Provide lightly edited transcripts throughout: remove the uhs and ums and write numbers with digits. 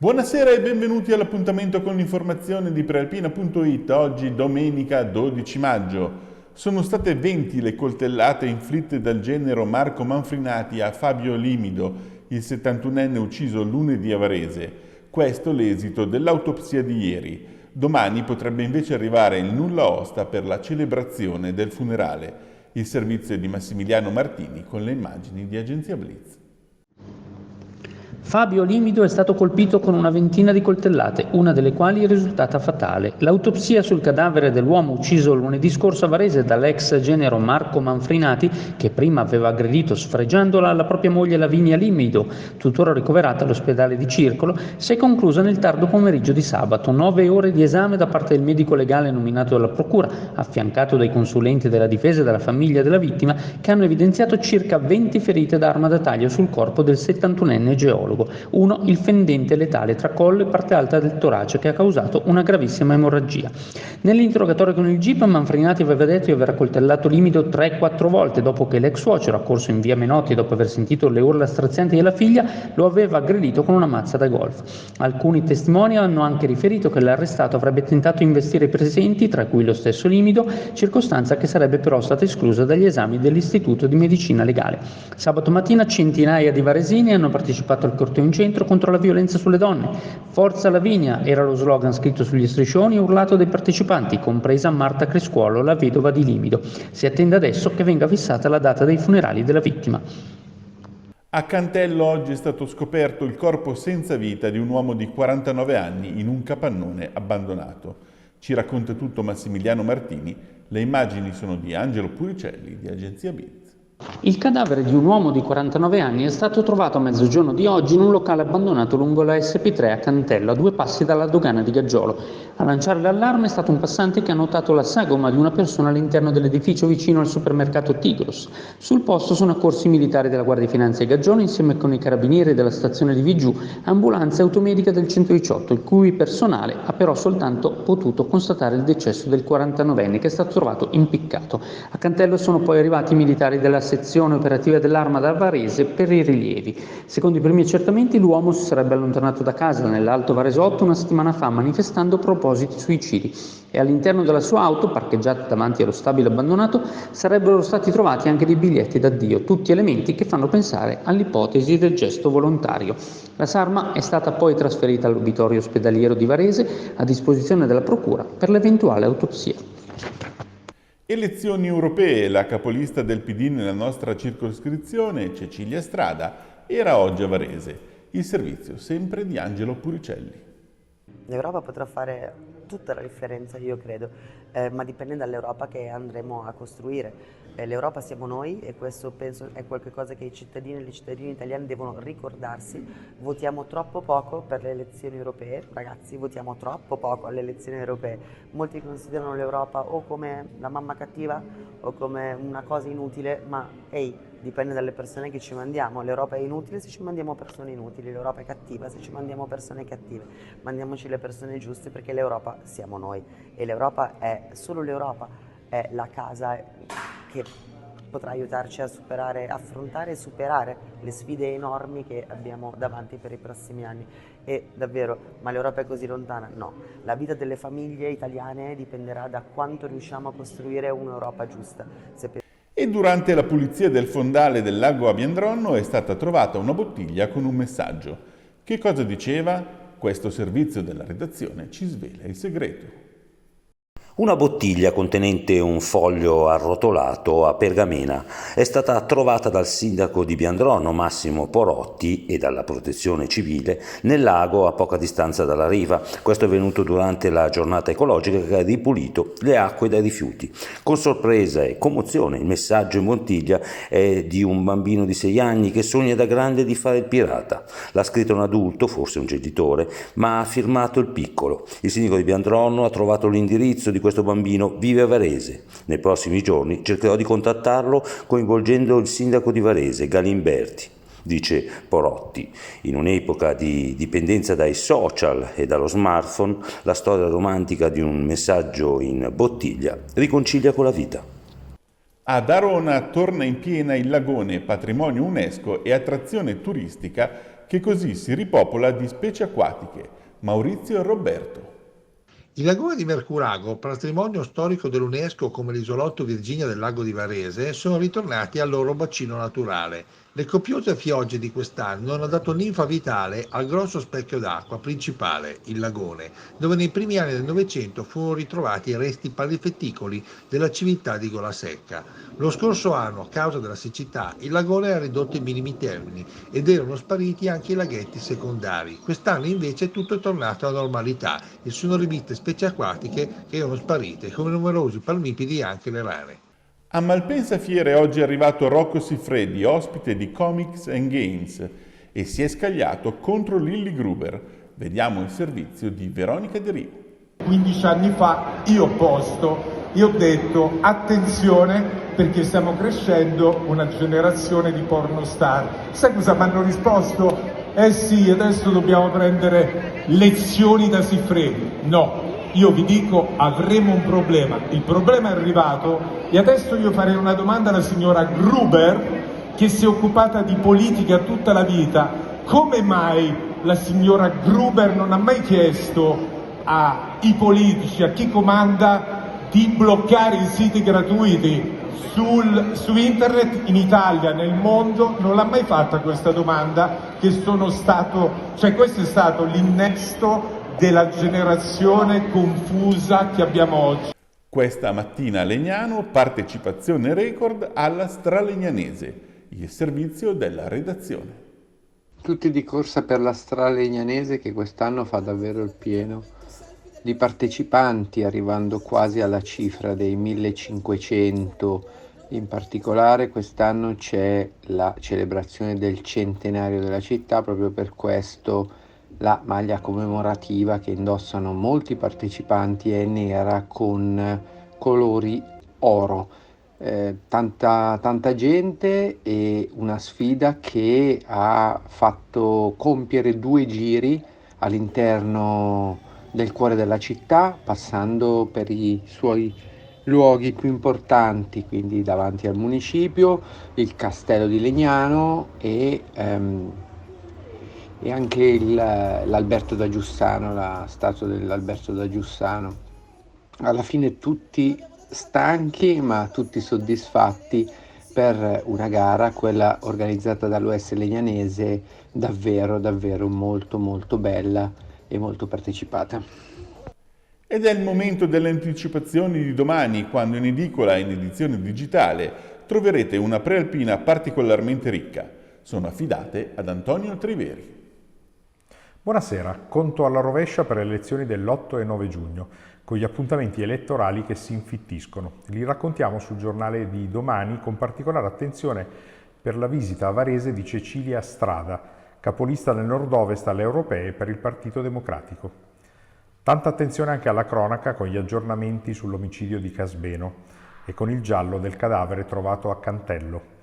Buonasera e benvenuti all'appuntamento con l'informazione di Prealpina.it. Oggi domenica 12 maggio. Sono state 20 le coltellate inflitte dal genero Marco Manfrinati a Fabio Limido, il 71enne ucciso lunedì a Varese. Questo l'esito dell'autopsia di ieri. Domani potrebbe invece arrivare il nulla osta per la celebrazione del funerale. Il servizio è di Massimiliano Martini con le immagini di Agenzia Blitz. Fabio Limido è stato colpito con una ventina di coltellate, una delle quali è risultata fatale. L'autopsia sul cadavere dell'uomo ucciso lunedì scorso a Varese dall'ex genero Marco Manfrinati, che prima aveva aggredito sfregiandola la propria moglie Lavinia Limido, tuttora ricoverata all'ospedale di Circolo, si è conclusa nel tardo pomeriggio di sabato. 9 ore di esame da parte del medico legale nominato dalla procura, affiancato dai consulenti della difesa e della famiglia della vittima, che hanno evidenziato circa 20 ferite d'arma da taglio sul corpo del 71enne geologo. Uno, il fendente letale tra collo e parte alta del torace che ha causato una gravissima emorragia. Nell'interrogatorio con il GIP, Manfrinati aveva detto di aver accoltellato Limido 3-4 volte dopo che l'ex suocero, accorso in via Menotti dopo aver sentito le urla strazianti della figlia, lo aveva aggredito con una mazza da golf. Alcuni testimoni hanno anche riferito che l'arrestato avrebbe tentato di investire i presenti, tra cui lo stesso Limido, circostanza che sarebbe però stata esclusa dagli esami dell'Istituto di Medicina Legale. Sabato mattina centinaia di varesini hanno partecipato al corteo in centro contro la violenza sulle donne. Forza Lavinia era lo slogan scritto sugli striscioni e urlato dai partecipanti, compresa Marta Crescuolo, la vedova di Limido. Si attende adesso che venga fissata la data dei funerali della vittima. A Cantello oggi è stato scoperto il corpo senza vita di un uomo di 49 anni in un capannone abbandonato. Ci racconta tutto Massimiliano Martini. Le immagini sono di Angelo Puricelli di Agenzia Blitz. Il cadavere di un uomo di 49 anni è stato trovato a mezzogiorno di oggi in un locale abbandonato lungo la SP3 a Cantello, a 2 passi dalla dogana di Gaggiolo. A lanciare l'allarme è stato un passante che ha notato la sagoma di una persona all'interno dell'edificio vicino al supermercato Tigros. Sul posto sono accorsi i militari della Guardia di Finanza di Gaggiolo insieme con i carabinieri della stazione di Vigiù, ambulanza e automedica del 118, il cui personale ha però soltanto potuto constatare il decesso del 49enne che è stato trovato impiccato. A Cantello sono poi arrivati i militari della sezione operativa dell'Arma da Varese per i rilievi. Secondo i primi accertamenti l'uomo si sarebbe allontanato da casa nell'Alto Varesotto una settimana fa manifestando propositi suicidi e all'interno della sua auto, parcheggiata davanti allo stabile abbandonato, sarebbero stati trovati anche dei biglietti d'addio, tutti elementi che fanno pensare all'ipotesi del gesto volontario. La salma è stata poi trasferita all'obitorio ospedaliero di Varese a disposizione della procura per l'eventuale autopsia. Elezioni europee, la capolista del PD nella nostra circoscrizione, Cecilia Strada, era oggi a Varese. Il servizio sempre di Angelo Puricelli. L'Europa potrà fare tutta la differenza, io credo, ma dipende dall'Europa che andremo a costruire. L'Europa siamo noi e questo penso è qualcosa che i cittadini e le cittadine italiane devono ricordarsi. Votiamo troppo poco per le elezioni europee, ragazzi, votiamo troppo poco alle elezioni europee. Molti considerano l'Europa o come la mamma cattiva o come una cosa inutile, ma dipende dalle persone che ci mandiamo. L'Europa è inutile se ci mandiamo persone inutili, l'Europa è cattiva se ci mandiamo persone cattive. Mandiamoci le persone giuste perché l'Europa siamo noi e l'Europa è solo l'Europa, è la casa che potrà aiutarci a affrontare e superare le sfide enormi che abbiamo davanti per i prossimi anni. E davvero, ma l'Europa è così lontana? No, la vita delle famiglie italiane dipenderà da quanto riusciamo a costruire un'Europa giusta. E durante la pulizia del fondale del lago Abiandronno è stata trovata una bottiglia con un messaggio. Che cosa diceva? Questo servizio della redazione ci svela il segreto. Una bottiglia contenente un foglio arrotolato a pergamena è stata trovata dal sindaco di Biandronno, Massimo Porotti, e dalla protezione civile nel lago a poca distanza dalla riva. Questo è avvenuto durante la giornata ecologica che ha ripulito le acque dai rifiuti. Con sorpresa e commozione, il messaggio in bottiglia è di un bambino di 6 anni che sogna da grande di fare il pirata. L'ha scritto un adulto, forse un genitore, ma ha firmato il piccolo. Il sindaco di Biandronno ha trovato l'indirizzo di questo bambino, vive a Varese. Nei prossimi giorni cercherò di contattarlo coinvolgendo il sindaco di Varese, Galimberti. Dice Porotti, in un'epoca di dipendenza dai social e dallo smartphone, la storia romantica di un messaggio in bottiglia riconcilia con la vita. Ad Arona torna in piena il lagone, patrimonio UNESCO e attrazione turistica che così si ripopola di specie acquatiche. Maurizio e Roberto. I lagoni di Mercurago, patrimonio storico dell'UNESCO come l'isolotto Virginia del lago di Varese, sono ritornati al loro bacino naturale. Le copiose piogge di quest'anno hanno dato ninfa vitale al grosso specchio d'acqua principale, il lagone, dove nei primi anni del Novecento furono ritrovati resti palifetticoli della civiltà di Golasecca. Lo scorso anno, a causa della siccità, il lagone era ridotto ai minimi termini ed erano spariti anche i laghetti secondari. Quest'anno invece tutto è tornato alla normalità e sono riviste specie acquatiche che erano sparite, come numerosi palmipidi e anche le rane. A Malpensa Fiere oggi è arrivato Rocco Siffredi, ospite di Comics and Games, e si è scagliato contro Lilli Gruber. Vediamo il servizio di Veronica De Rio. 15 anni fa io ho detto attenzione perché stiamo crescendo una generazione di pornostar. Sai cosa mi hanno risposto? Eh sì, adesso dobbiamo prendere lezioni da Siffredi. No. Io vi dico, avremo un problema. Il problema è arrivato e adesso io farei una domanda alla signora Gruber, che si è occupata di politica tutta la vita. Come mai la signora Gruber non ha mai chiesto ai politici, a chi comanda, di bloccare i siti gratuiti su internet in Italia, nel mondo? Non l'ha mai fatta questa domanda, questo è stato l'innesto della generazione confusa che abbiamo oggi. Questa mattina a Legnano, partecipazione record alla Stralegnanese, il servizio della redazione. Tutti di corsa per la Stralegnanese che quest'anno fa davvero il pieno di partecipanti, arrivando quasi alla cifra dei 1500. In particolare quest'anno c'è la celebrazione del centenario della città, proprio per questo la maglia commemorativa che indossano molti partecipanti è nera con colori oro. Tanta gente e una sfida che ha fatto compiere 2 giri all'interno del cuore della città, passando per i suoi luoghi più importanti, quindi davanti al municipio, il castello di Legnano e anche l'Alberto da Giussano, la statua dell'Alberto da Giussano. Alla fine tutti stanchi ma tutti soddisfatti per una gara, quella organizzata dall'US Legnanese, davvero molto bella e molto partecipata. Ed è il momento delle anticipazioni di domani, quando in edicola e in edizione digitale troverete una prealpina particolarmente ricca. Sono affidate ad Antonio Triveri. Buonasera, conto alla rovescia per le elezioni dell'8 e 9 giugno, con gli appuntamenti elettorali che si infittiscono. Li raccontiamo sul giornale di domani, con particolare attenzione per la visita a Varese di Cecilia Strada, capolista nel nord-ovest alle europee per il Partito Democratico. Tanta attenzione anche alla cronaca, con gli aggiornamenti sull'omicidio di Casbeno e con il giallo del cadavere trovato a Cantello.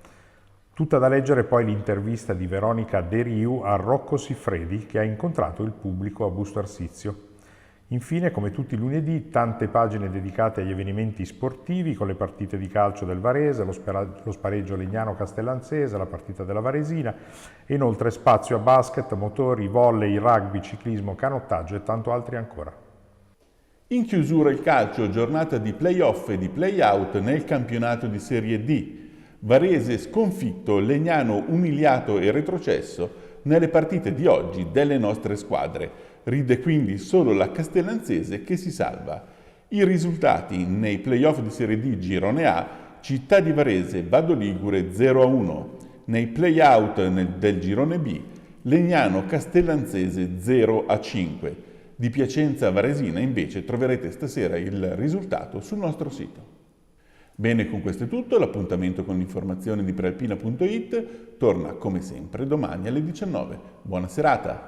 Tutta da leggere poi l'intervista di Veronica De Rio a Rocco Siffredi, che ha incontrato il pubblico a Busto Arsizio. Infine, come tutti i lunedì, tante pagine dedicate agli avvenimenti sportivi, con le partite di calcio del Varese, lo spareggio Legnano-Castellanzese, la partita della Varesina, e inoltre spazio a basket, motori, volley, rugby, ciclismo, canottaggio e tanto altri ancora. In chiusura il calcio, giornata di play-off e di play-out nel campionato di Serie D. Varese sconfitto, Legnano umiliato e retrocesso nelle partite di oggi delle nostre squadre. Ride quindi solo la Castellanzese che si salva. I risultati nei play-off di Serie D Girone A: Città di Varese, Vado Ligure 0-1. Nei play-out del Girone B, Legnano Castellanzese 0-5. Di Piacenza Varesina invece troverete stasera il risultato sul nostro sito. Bene, con questo è tutto, l'appuntamento con l'informazione di prealpina.it torna come sempre domani alle 19. Buona serata!